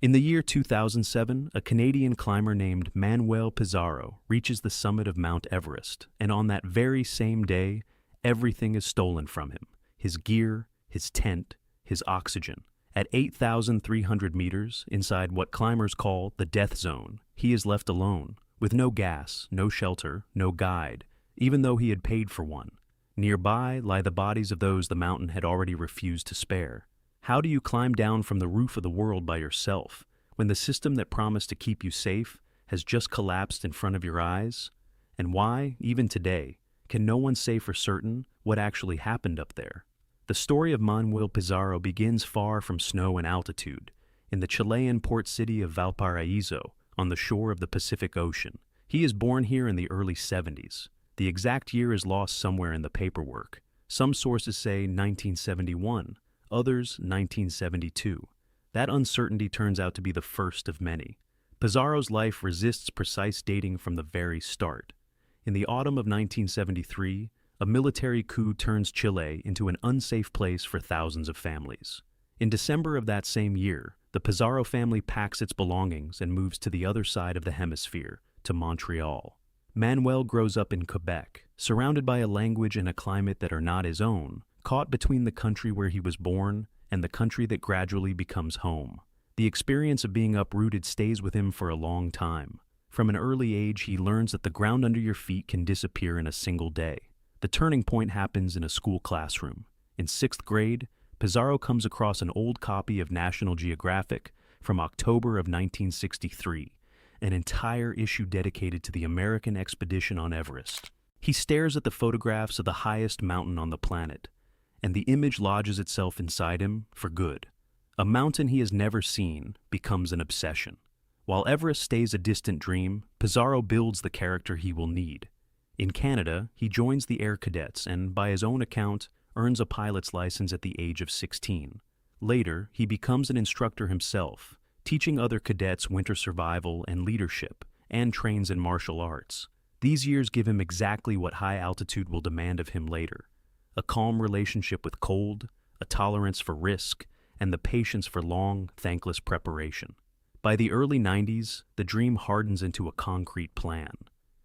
In the year 2007, a Canadian climber named Manuel Pizarro reaches the summit of Mount Everest, and on that very same day, everything is stolen from him: his gear, his tent, his oxygen. At 8,300 meters, inside what climbers call the death zone, he is left alone, with no gas, no shelter, no guide, even though he had paid for one. Nearby lie the bodies of those the mountain had already refused to spare. How do you climb down from the roof of the world by yourself, when the system that promised to keep you safe has just collapsed in front of your eyes? And why, even today, can no one say for certain what actually happened up there? The story of Manuel Pizarro begins far from snow and altitude, in the Chilean port city of Valparaiso, on the shore of the Pacific Ocean. He is born here in the early 70s. The exact year is lost somewhere in the paperwork. Some sources say 1971, others 1972. That uncertainty turns out to be the first of many. Pizarro's life resists precise dating from the very start. In the autumn of 1973, a military coup turns Chile into an unsafe place for thousands of families. In December of that same year, the Pizarro family packs its belongings and moves to the other side of the hemisphere, to Montreal. Manuel grows up in Quebec, surrounded by a language and a climate that are not his own, caught between the country where he was born and the country that gradually becomes home. The experience of being uprooted stays with him for a long time. From an early age, he learns that the ground under your feet can disappear in a single day. The turning point happens in a school classroom. In 6th grade, Pizarro comes across an old copy of National Geographic from October of 1963, an entire issue dedicated to the American expedition on Everest. He stares at the photographs of the highest mountain on the planet, and the image lodges itself inside him for good. A mountain he has never seen becomes an obsession. While Everest stays a distant dream, Pizarro builds the character he will need. In Canada, he joins the Air Cadets and, by his own account, earns a pilot's license at the age of 16. Later, he becomes an instructor himself, teaching other cadets winter survival and leadership, and trains in martial arts. These years give him exactly what high altitude will demand of him later: a calm relationship with cold, a tolerance for risk, and the patience for long, thankless preparation. By the early 90s, the dream hardens into a concrete plan.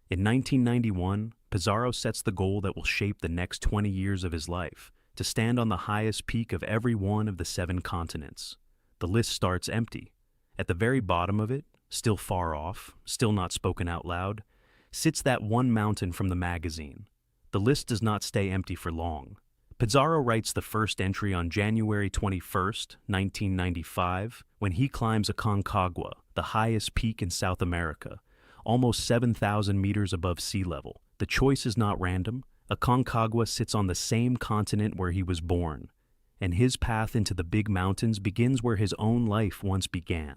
In 1991, Pizarro sets the goal that will shape the next 20 years of his life: to stand on the highest peak of every one of the 7 continents. The list starts empty. At the very bottom of it, still far off, still not spoken out loud, sits that one mountain from the magazine. The list does not stay empty for long. Pizarro writes the first entry on January 21st, 1995, when he climbs Aconcagua, the highest peak in South America, almost 7,000 meters above sea level. The choice is not random. Aconcagua sits on the same continent where he was born, and his path into the big mountains begins where his own life once began.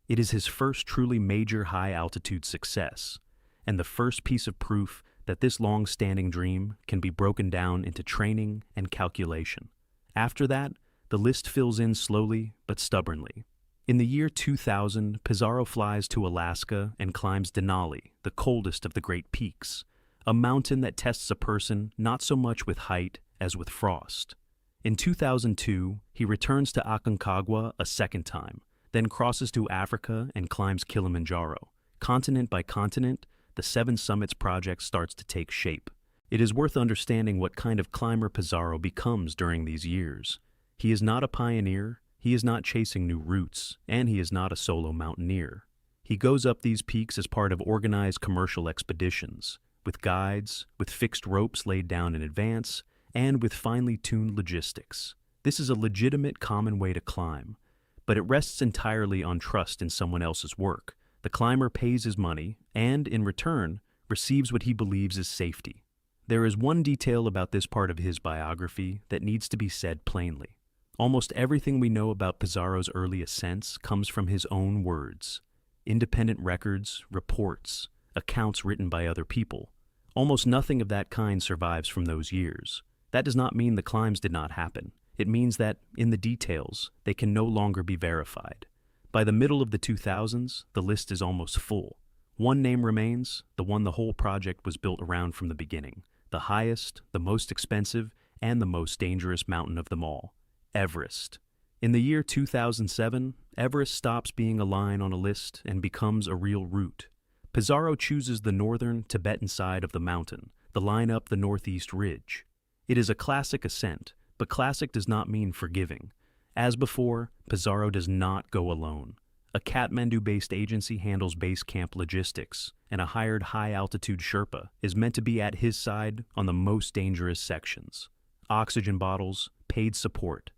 It is his first truly major high-altitude success, and the first piece of proof that this long-standing dream can be broken down into training and calculation. After that, the list fills in slowly but stubbornly. In the year 2000, Pizarro flies to Alaska and climbs Denali, the coldest of the Great Peaks, a mountain that tests a person not so much with height as with frost. In 2002, he returns to Aconcagua a second time, then crosses to Africa and climbs Kilimanjaro. Continent by continent, the 7 Summits project starts to take shape. It is worth understanding what kind of climber Pizarro becomes during these years. He is not a pioneer, he is not chasing new routes, and he is not a solo mountaineer. He goes up these peaks as part of organized commercial expeditions, with guides, with fixed ropes laid down in advance, and with finely tuned logistics. This is a legitimate, common way to climb, but it rests entirely on trust in someone else's work. The climber pays his money and, in return, receives what he believes is safety. There is one detail about this part of his biography that needs to be said plainly. Almost everything we know about Pizarro's early ascents comes from his own words. Independent records, reports, accounts written by other people. Almost nothing of that kind survives from those years. That does not mean the climbs did not happen. It means that, in the details, they can no longer be verified. By the middle of the 2000s, the list is almost full. One name remains, the one the whole project was built around from the beginning: the highest, the most expensive, and the most dangerous mountain of them all: Everest. In the year 2007, Everest stops being a line on a list and becomes a real route. Pizarro chooses the northern, Tibetan side of the mountain, the line up the northeast ridge. It is a classic ascent, but classic does not mean forgiving. As before, Pizarro does not go alone. A Kathmandu-based agency handles base camp logistics, and a hired high-altitude sherpa is meant to be at his side on the most dangerous sections. Oxygen bottles, paid support,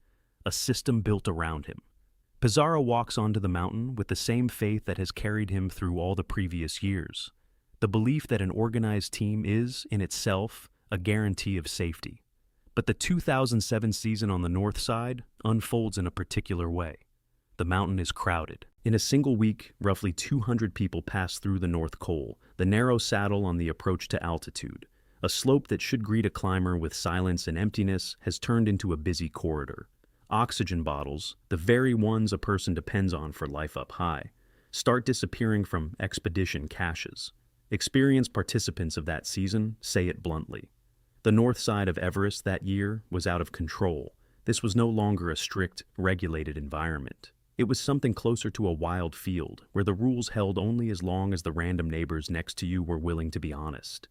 a system built around him. Pizarro walks onto the mountain with the same faith that has carried him through all the previous years. The belief that an organized team is, in itself, a guarantee of safety. But the 2007 season on the north side unfolds in a particular way. The mountain is crowded. In a single week, roughly 200 people pass through the North Col, the narrow saddle on the approach to altitude. A slope that should greet a climber with silence and emptiness has turned into a busy corridor. Oxygen bottles, the very ones a person depends on for life up high, start disappearing from expedition caches. Experienced participants of that season say it bluntly. The north side of Everest that year was out of control. This was no longer a strict, regulated environment. It was something closer to a wild field, where the rules held only as long as the random neighbors next to you were willing to be honest.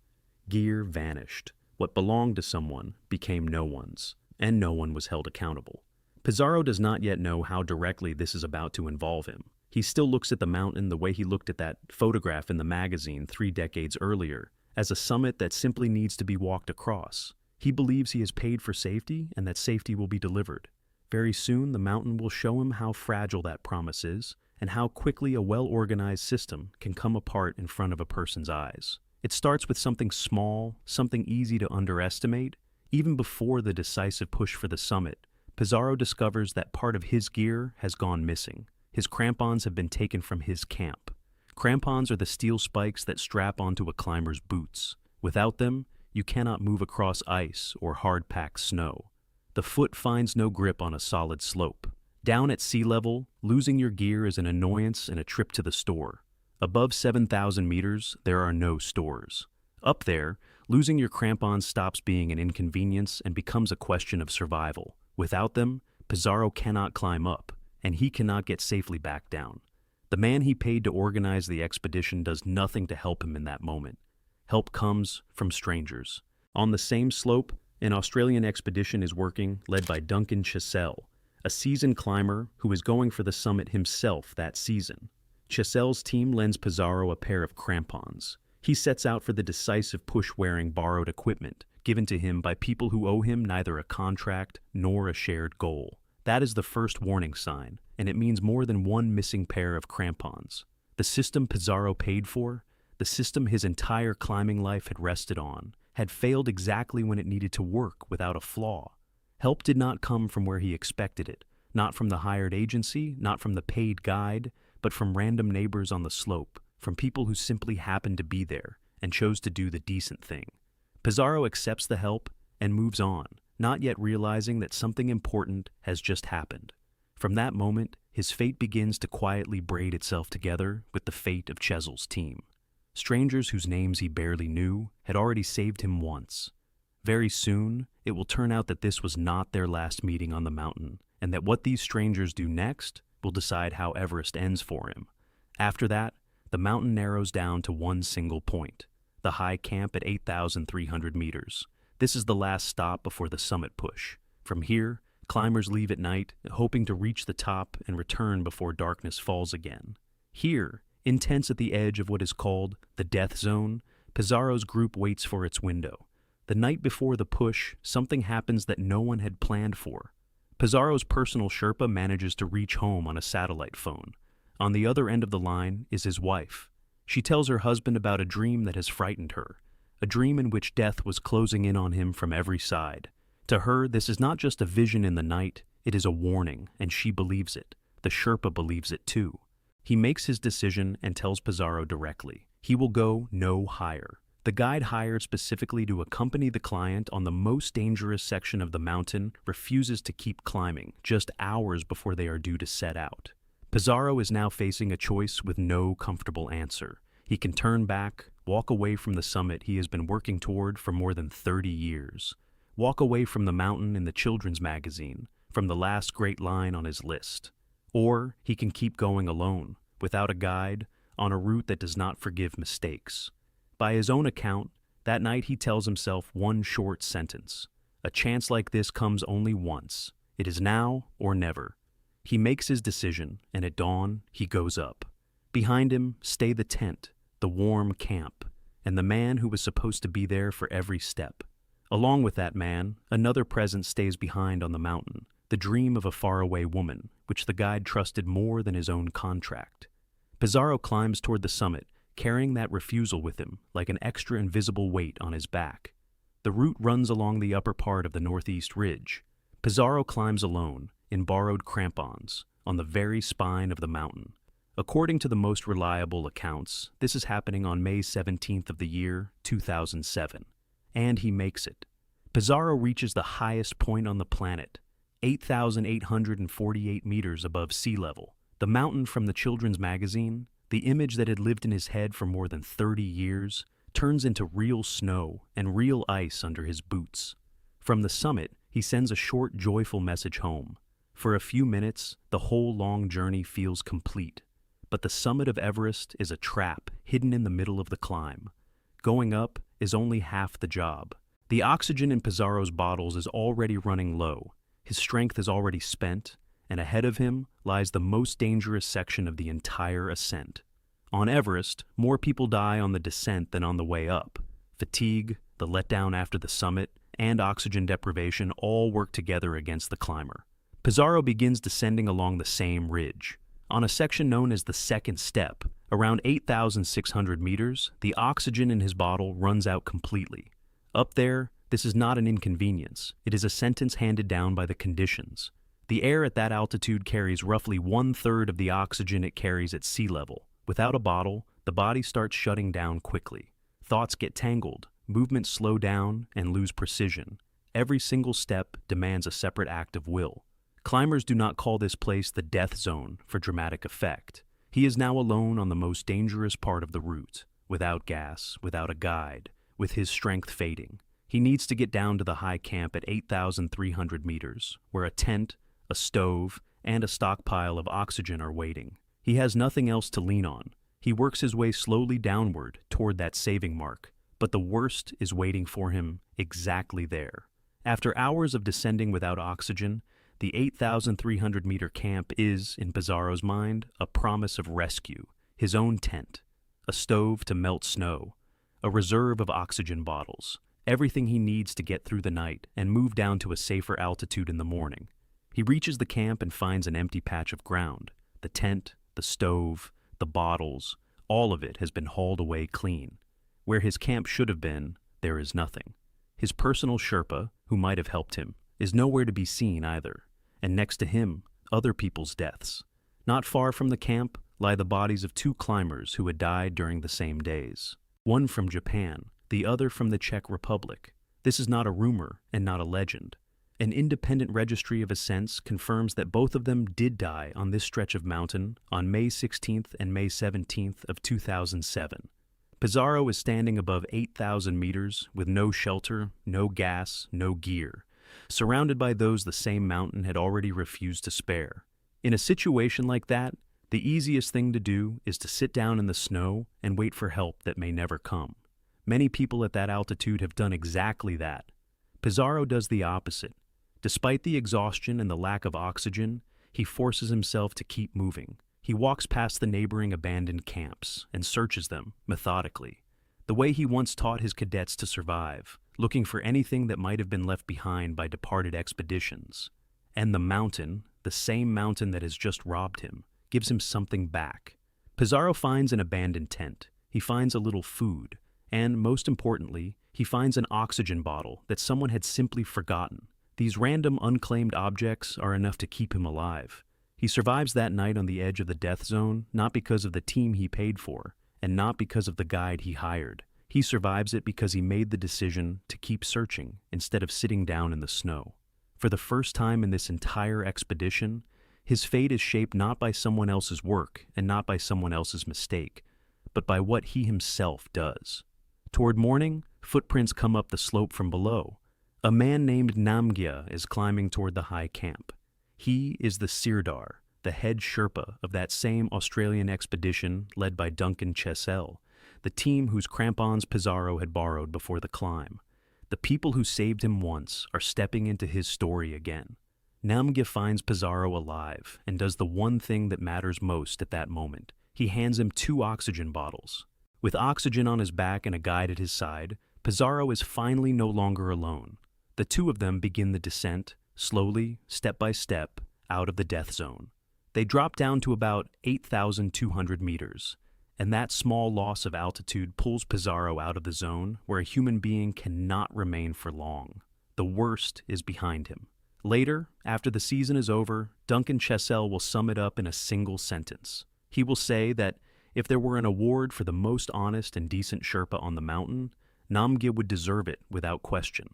Gear vanished. What belonged to someone became no one's, and no one was held accountable. Pizarro does not yet know how directly this is about to involve him. He still looks at the mountain the way he looked at that photograph in the magazine 3 decades earlier, as a summit that simply needs to be walked across. He believes he has paid for safety and that safety will be delivered. Very soon, the mountain will show him how fragile that promise is and how quickly a well-organized system can come apart in front of a person's eyes. It starts with something small, something easy to underestimate. Even before the decisive push for the summit, Pizarro discovers that part of his gear has gone missing. His crampons have been taken from his camp. Crampons are the steel spikes that strap onto a climber's boots. Without them, you cannot move across ice or hard-packed snow. The foot finds no grip on a solid slope. Down at sea level, losing your gear is an annoyance and a trip to the store. Above 7,000 meters, there are no stores. Up there, losing your crampons stops being an inconvenience and becomes a question of survival. Without them, Pizarro cannot climb up, and he cannot get safely back down. The man he paid to organize the expedition does nothing to help him in that moment. Help comes from strangers. On the same slope, an Australian expedition is working, led by Duncan Chissell, a seasoned climber who is going for the summit himself that season. Chissell's team lends Pizarro a pair of crampons. He sets out for the decisive push wearing borrowed equipment, given to him by people who owe him neither a contract nor a shared goal. That is the first warning sign, and it means more than one missing pair of crampons. The system Pizarro paid for, the system his entire climbing life had rested on, had failed exactly when it needed to work without a flaw. Help did not come from where he expected it, not from the hired agency, not from the paid guide, but from random neighbors on the slope, from people who simply happened to be there and chose to do the decent thing. Pizarro accepts the help and moves on, not yet realizing that something important has just happened. From that moment, his fate begins to quietly braid itself together with the fate of Chissell's team. Strangers whose names he barely knew had already saved him once. Very soon, it will turn out that this was not their last meeting on the mountain, and that what these strangers do next will decide how Everest ends for him. After that, the mountain narrows down to one single point, the high camp at 8,300 meters. This is the last stop before the summit push. From here, climbers leave at night, hoping to reach the top and return before darkness falls again. Here, intense at the edge of what is called the death zone, Pizarro's group waits for its window. The night before the push, something happens that no one had planned for. Pizarro's personal Sherpa manages to reach home on a satellite phone. On the other end of the line is his wife. She tells her husband about a dream that has frightened her, a dream in which death was closing in on him from every side. To her, this is not just a vision in the night, it is a warning, and she believes it. The Sherpa believes it too. He makes his decision and tells Pizarro directly. He will go no higher. The guide hired specifically to accompany the client on the most dangerous section of the mountain refuses to keep climbing, just hours before they are due to set out. Pizarro is now facing a choice with no comfortable answer. He can turn back, walk away from the summit he has been working toward for more than 30 years. Walk away from the mountain in the children's magazine, from the last great line on his list. Or he can keep going alone, without a guide, on a route that does not forgive mistakes. By his own account, that night he tells himself one short sentence. A chance like this comes only once. It is now or never. He makes his decision, and at dawn, he goes up. Behind him stay the tent, the warm camp, and the man who was supposed to be there for every step. Along with that man, another presence stays behind on the mountain, the dream of a faraway woman, which the guide trusted more than his own contract. Pizarro climbs toward the summit, carrying that refusal with him like an extra invisible weight on his back. The route runs along the upper part of the northeast ridge. Pizarro climbs alone, in borrowed crampons, on the very spine of the mountain. According to the most reliable accounts, this is happening on May 17th of the year 2007. And he makes it. Pizarro reaches the highest point on the planet, 8,848 meters above sea level. The mountain from the children's magazine, the image that had lived in his head for more than 30 years, turns into real snow and real ice under his boots. From the summit, he sends a short, joyful message home. For a few minutes, the whole long journey feels complete. But the summit of Everest is a trap hidden in the middle of the climb. Going up is only half the job. The oxygen in Pizarro's bottles is already running low. His strength is already spent, and ahead of him lies the most dangerous section of the entire ascent. On Everest, more people die on the descent than on the way up. Fatigue, the letdown after the summit, and oxygen deprivation all work together against the climber. Pizarro begins descending along the same ridge. On a section known as the second step, around 8,600 meters, the oxygen in his bottle runs out completely. Up there, this is not an inconvenience. It is a sentence handed down by the conditions. The air at that altitude carries roughly 1/3 of the oxygen it carries at sea level. Without a bottle, the body starts shutting down quickly. Thoughts get tangled, movements slow down and lose precision. Every single step demands a separate act of will. Climbers do not call this place the death zone for dramatic effect. He is now alone on the most dangerous part of the route, without gas, without a guide, with his strength fading. He needs to get down to the high camp at 8,300 meters, where a tent, a stove, and a stockpile of oxygen are waiting. He has nothing else to lean on. He works his way slowly downward toward that saving mark, but the worst is waiting for him exactly there. After hours of descending without oxygen, the 8,300-meter camp is, in Pizarro's mind, a promise of rescue, his own tent, a stove to melt snow, a reserve of oxygen bottles, everything he needs to get through the night and move down to a safer altitude in the morning. He reaches the camp and finds an empty patch of ground. The tent, the stove, the bottles, all of it has been hauled away clean. Where his camp should have been, there is nothing. His personal sherpa, who might have helped him, is nowhere to be seen either. And next to him, other people's deaths. Not far from the camp lie the bodies of 2 climbers who had died during the same days. One from Japan, the other from the Czech Republic. This is not a rumor and not a legend. An independent registry of ascents confirms that both of them did die on this stretch of mountain on May 16th and May 17th of 2007. Pizarro is standing above 8,000 meters with no shelter, no gas, no gear, surrounded by those the same mountain had already refused to spare. In a situation like that, the easiest thing to do is to sit down in the snow and wait for help that may never come. Many people at that altitude have done exactly that. Pizarro does the opposite. Despite the exhaustion and the lack of oxygen, he forces himself to keep moving. He walks past the neighboring abandoned camps and searches them methodically, the way he once taught his cadets to survive, looking for anything that might have been left behind by departed expeditions. And the mountain, the same mountain that has just robbed him, gives him something back. Pizarro finds an abandoned tent. He finds a little food. And, most importantly, he finds an oxygen bottle that someone had simply forgotten. These random, unclaimed objects are enough to keep him alive. He survives that night on the edge of the death zone, not because of the team he paid for, and not because of the guide he hired. He survives it because he made the decision to keep searching instead of sitting down in the snow. For the first time in this entire expedition, his fate is shaped not by someone else's work and not by someone else's mistake, but by what he himself does. Toward morning, footprints come up the slope from below. A man named Namgya is climbing toward the high camp. He is the Sirdar, the head sherpa of that same Australian expedition led by Duncan Chessel, the team whose crampons Pizarro had borrowed before the climb. The people who saved him once are stepping into his story again. Namgye finds Pizarro alive and does the one thing that matters most at that moment. He hands him 2 oxygen bottles. With oxygen on his back and a guide at his side, Pizarro is finally no longer alone. The two of them begin the descent, slowly, step by step, out of the death zone. They drop down to about 8,200 meters, and that small loss of altitude pulls Pizarro out of the zone where a human being cannot remain for long. The worst is behind him. Later, after the season is over, Duncan Chessel will sum it up in a single sentence. He will say that if there were an award for the most honest and decent Sherpa on the mountain, Namgye would deserve it without question.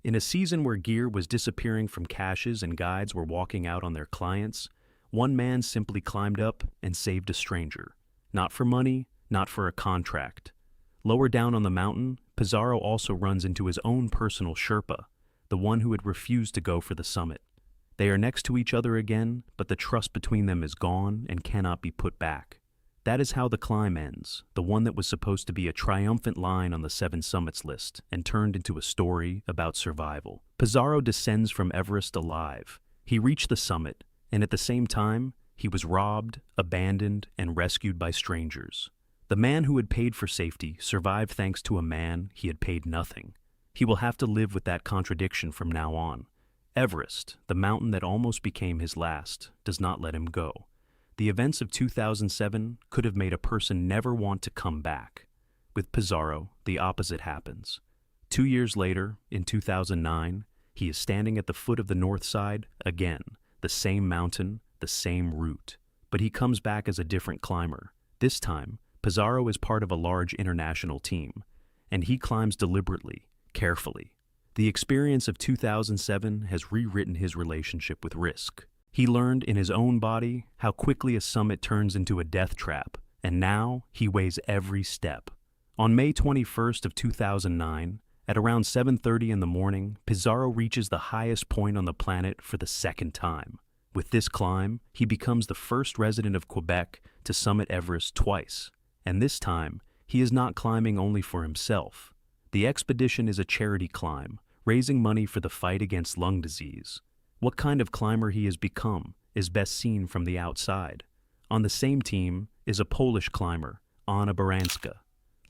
In a season where gear was disappearing from caches and guides were walking out on their clients, one man simply climbed up and saved a stranger. Not for money, not for a contract. Lower down on the mountain, Pizarro also runs into his own personal Sherpa, the one who had refused to go for the summit. They are next to each other again, but the trust between them is gone and cannot be put back. That is how the climb ends, the one that was supposed to be a triumphant line on the 7 summits list and turned into a story about survival. Pizarro descends from Everest alive. He reached the summit, and at the same time, he was robbed, abandoned, and rescued by strangers. The man who had paid for safety survived thanks to a man he had paid nothing. He will have to live with that contradiction from now on. Everest, the mountain that almost became his last, does not let him go. The events of 2007 could have made a person never want to come back. With Pizarro, the opposite happens. 2 years later, in 2009, he is standing at the foot of the north side again, the same mountain, the same route. But he comes back as a different climber. This time, Pizarro is part of a large international team, and he climbs deliberately, carefully. The experience of 2007 has rewritten his relationship with risk. He learned in his own body how quickly a summit turns into a death trap, and now he weighs every step. On May 21st of 2009, at around 7:30 in the morning, Pizarro reaches the highest point on the planet for the second time. With this climb, he becomes the first resident of Quebec to summit Everest twice, and this time, he is not climbing only for himself. The expedition is a charity climb, raising money for the fight against lung disease. What kind of climber he has become is best seen from the outside. On the same team is a Polish climber, Anna Baranska.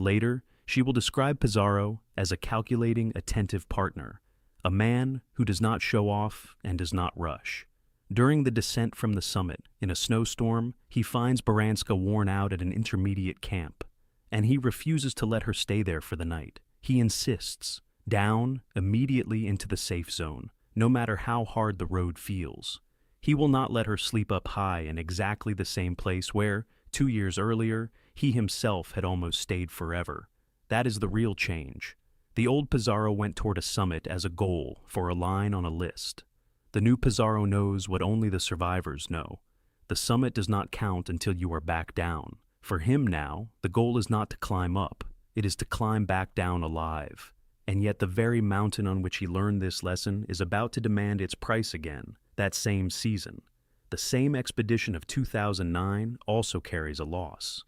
Later, she will describe Pizarro as a calculating, attentive partner, a man who does not show off and does not rush. During the descent from the summit, in a snowstorm, he finds Baranska worn out at an intermediate camp, and he refuses to let her stay there for the night. He insists, down, immediately into the safe zone, no matter how hard the road feels. He will not let her sleep up high in exactly the same place where, 2 years earlier, he himself had almost stayed forever. That is the real change. The old Pizarro went toward a summit as a goal for a line on a list. The new Pizarro knows what only the survivors know. The summit does not count until you are back down. For him now, the goal is not to climb up. It is to climb back down alive. And yet the very mountain on which he learned this lesson is about to demand its price again, that same season. The same expedition of 2009 also carries a loss.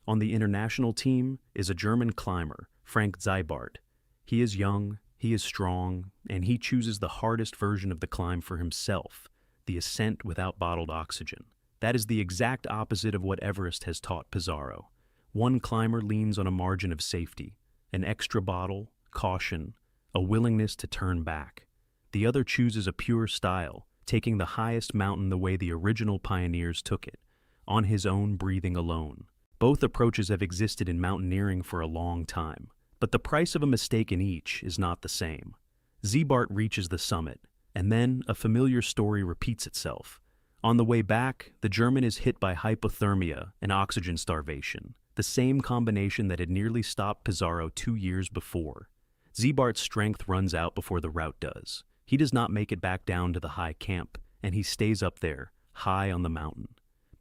On the international team is a German climber, Frank Zeibart. He is young, he is strong, and he chooses the hardest version of the climb for himself, the ascent without bottled oxygen. That is the exact opposite of what Everest has taught Pizarro. One climber leans on a margin of safety, an extra bottle, caution, a willingness to turn back. The other chooses a pure style, taking the highest mountain the way the original pioneers took it, on his own breathing alone. Both approaches have existed in mountaineering for a long time, but the price of a mistake in each is not the same. Zeibart reaches the summit, and then a familiar story repeats itself. On the way back, the German is hit by hypothermia and oxygen starvation, the same combination that had nearly stopped Pizarro 2 years before. Zeibart's strength runs out before the route does. He does not make it back down to the high camp, and he stays up there, high on the mountain.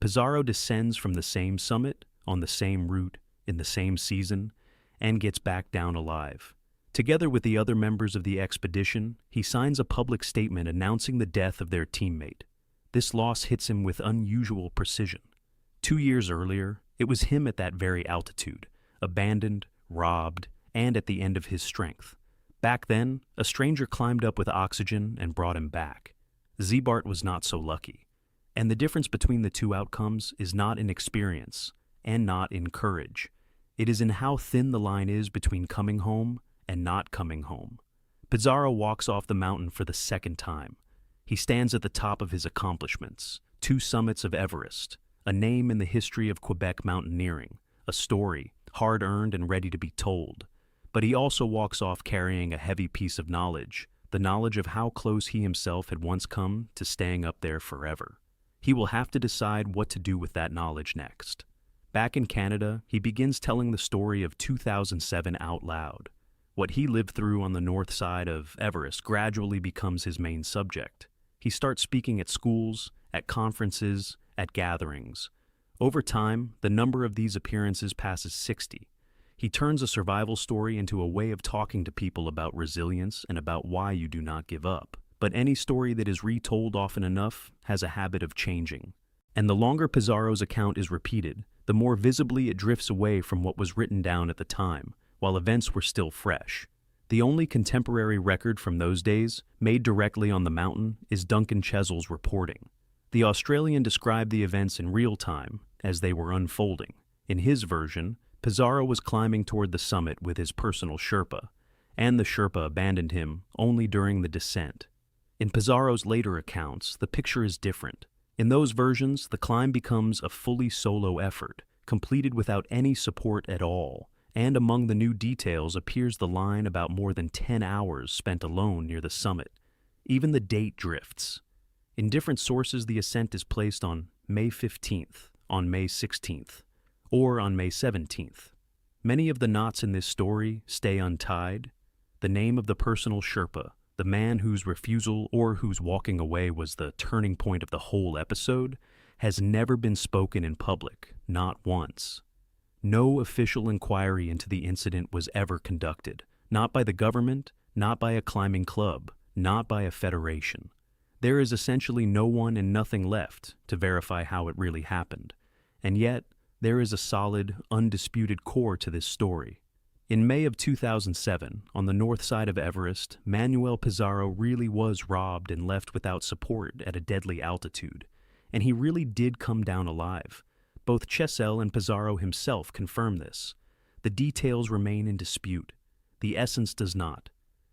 Pizarro descends from the same summit, on the same route, in the same season, and gets back down alive. Together with the other members of the expedition, he signs a public statement announcing the death of their teammate. This loss hits him with unusual precision. 2 years earlier, it was him at that very altitude, abandoned, robbed, and at the end of his strength. Back then, a stranger climbed up with oxygen and brought him back. Zbart was not so lucky. And the difference between the two outcomes is not in experience and not in courage. It is in how thin the line is between coming home and not coming home. Pizarro walks off the mountain for the second time. He stands at the top of his accomplishments, 2 summits of Everest, a name in the history of Quebec mountaineering, a story, hard-earned and ready to be told. But he also walks off carrying a heavy piece of knowledge, the knowledge of how close he himself had once come to staying up there forever. He will have to decide what to do with that knowledge next. Back in Canada, he begins telling the story of 2007 out loud. What he lived through on the north side of Everest gradually becomes his main subject. He starts speaking at schools, at conferences, at gatherings. Over time, the number of these appearances passes 60. He turns a survival story into a way of talking to people about resilience and about why you do not give up. But any story that is retold often enough has a habit of changing. And the longer Pizarro's account is repeated, the more visibly it drifts away from what was written down at the time, while events were still fresh. The only contemporary record from those days, made directly on the mountain, is Duncan Chesil's reporting. The Australian described the events in real time, as they were unfolding. In his version, Pizarro was climbing toward the summit with his personal sherpa, and the sherpa abandoned him only during the descent. In Pizarro's later accounts, the picture is different. In those versions, the climb becomes a fully solo effort, completed without any support at all, and among the new details appears the line about more than 10 hours spent alone near the summit. Even the date drifts. In different sources, the ascent is placed on May 15th, on May 16th, or on May 17th. Many of the knots in this story stay untied. The name of the personal sherpa, the man whose refusal or whose walking away was the turning point of the whole episode, has never been spoken in public, not once. No official inquiry into the incident was ever conducted, not by the government, not by a climbing club, not by a federation. There is essentially no one and nothing left to verify how it really happened. And yet, there is a solid, undisputed core to this story. In May of 2007, on the north side of Everest, Manuel Pizarro really was robbed and left without support at a deadly altitude. And he really did come down alive. Both Chesil and Pizarro himself confirm this. The details remain in dispute. The essence does not.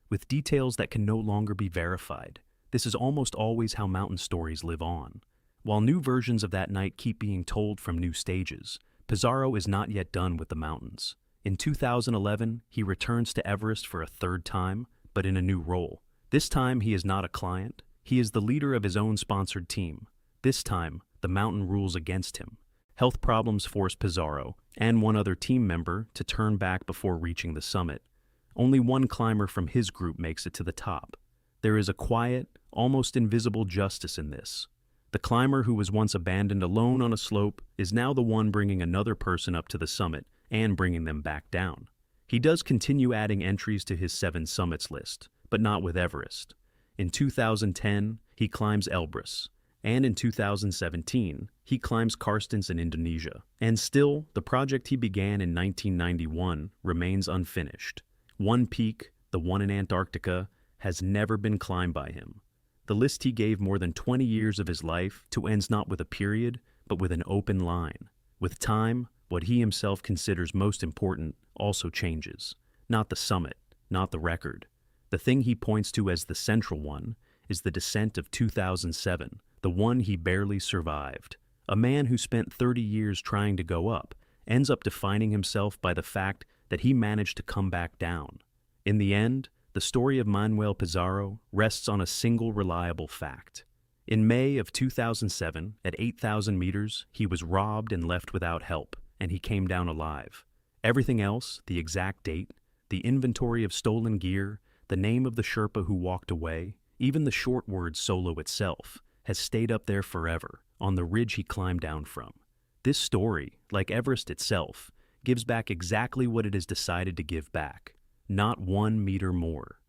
With details that can no longer be verified. This is almost always how mountain stories live on. While new versions of that night keep being told from new stages, Pizarro is not yet done with the mountains. In 2011, he returns to Everest for a third time, but in a new role. This time, he is not a client. He is the leader of his own sponsored team. This time, the mountain rules against him. Health problems force Pizarro and one other team member to turn back before reaching the summit. Only one climber from his group makes it to the top. There is a quiet, almost invisible justice in this. The climber who was once abandoned alone on a slope is now the one bringing another person up to the summit and bringing them back down. He does continue adding entries to his 7 summits list, but not with Everest. In 2010, he climbs Elbrus, and in 2017, he climbs Karstens in Indonesia. And still, the project he began in 1991 remains unfinished. One peak, the one in Antarctica, has never been climbed by him. The list he gave more than 20 years of his life to ends not with a period, but with an open line. With time, what he himself considers most important also changes. Not the summit, not the record. The thing he points to as the central one is the descent of 2007, the one he barely survived. A man who spent 30 years trying to go up ends up defining himself by the fact that he managed to come back down. In the end, the story of Manuel Pizarro rests on a single reliable fact. In May of 2007, at 8,000 meters, he was robbed and left without help, and he came down alive. Everything else, the exact date, the inventory of stolen gear, the name of the Sherpa who walked away, even the short word solo itself, has stayed up there forever, on the ridge he climbed down from. This story, like Everest itself, gives back exactly what it has decided to give back. Not 1 meter more.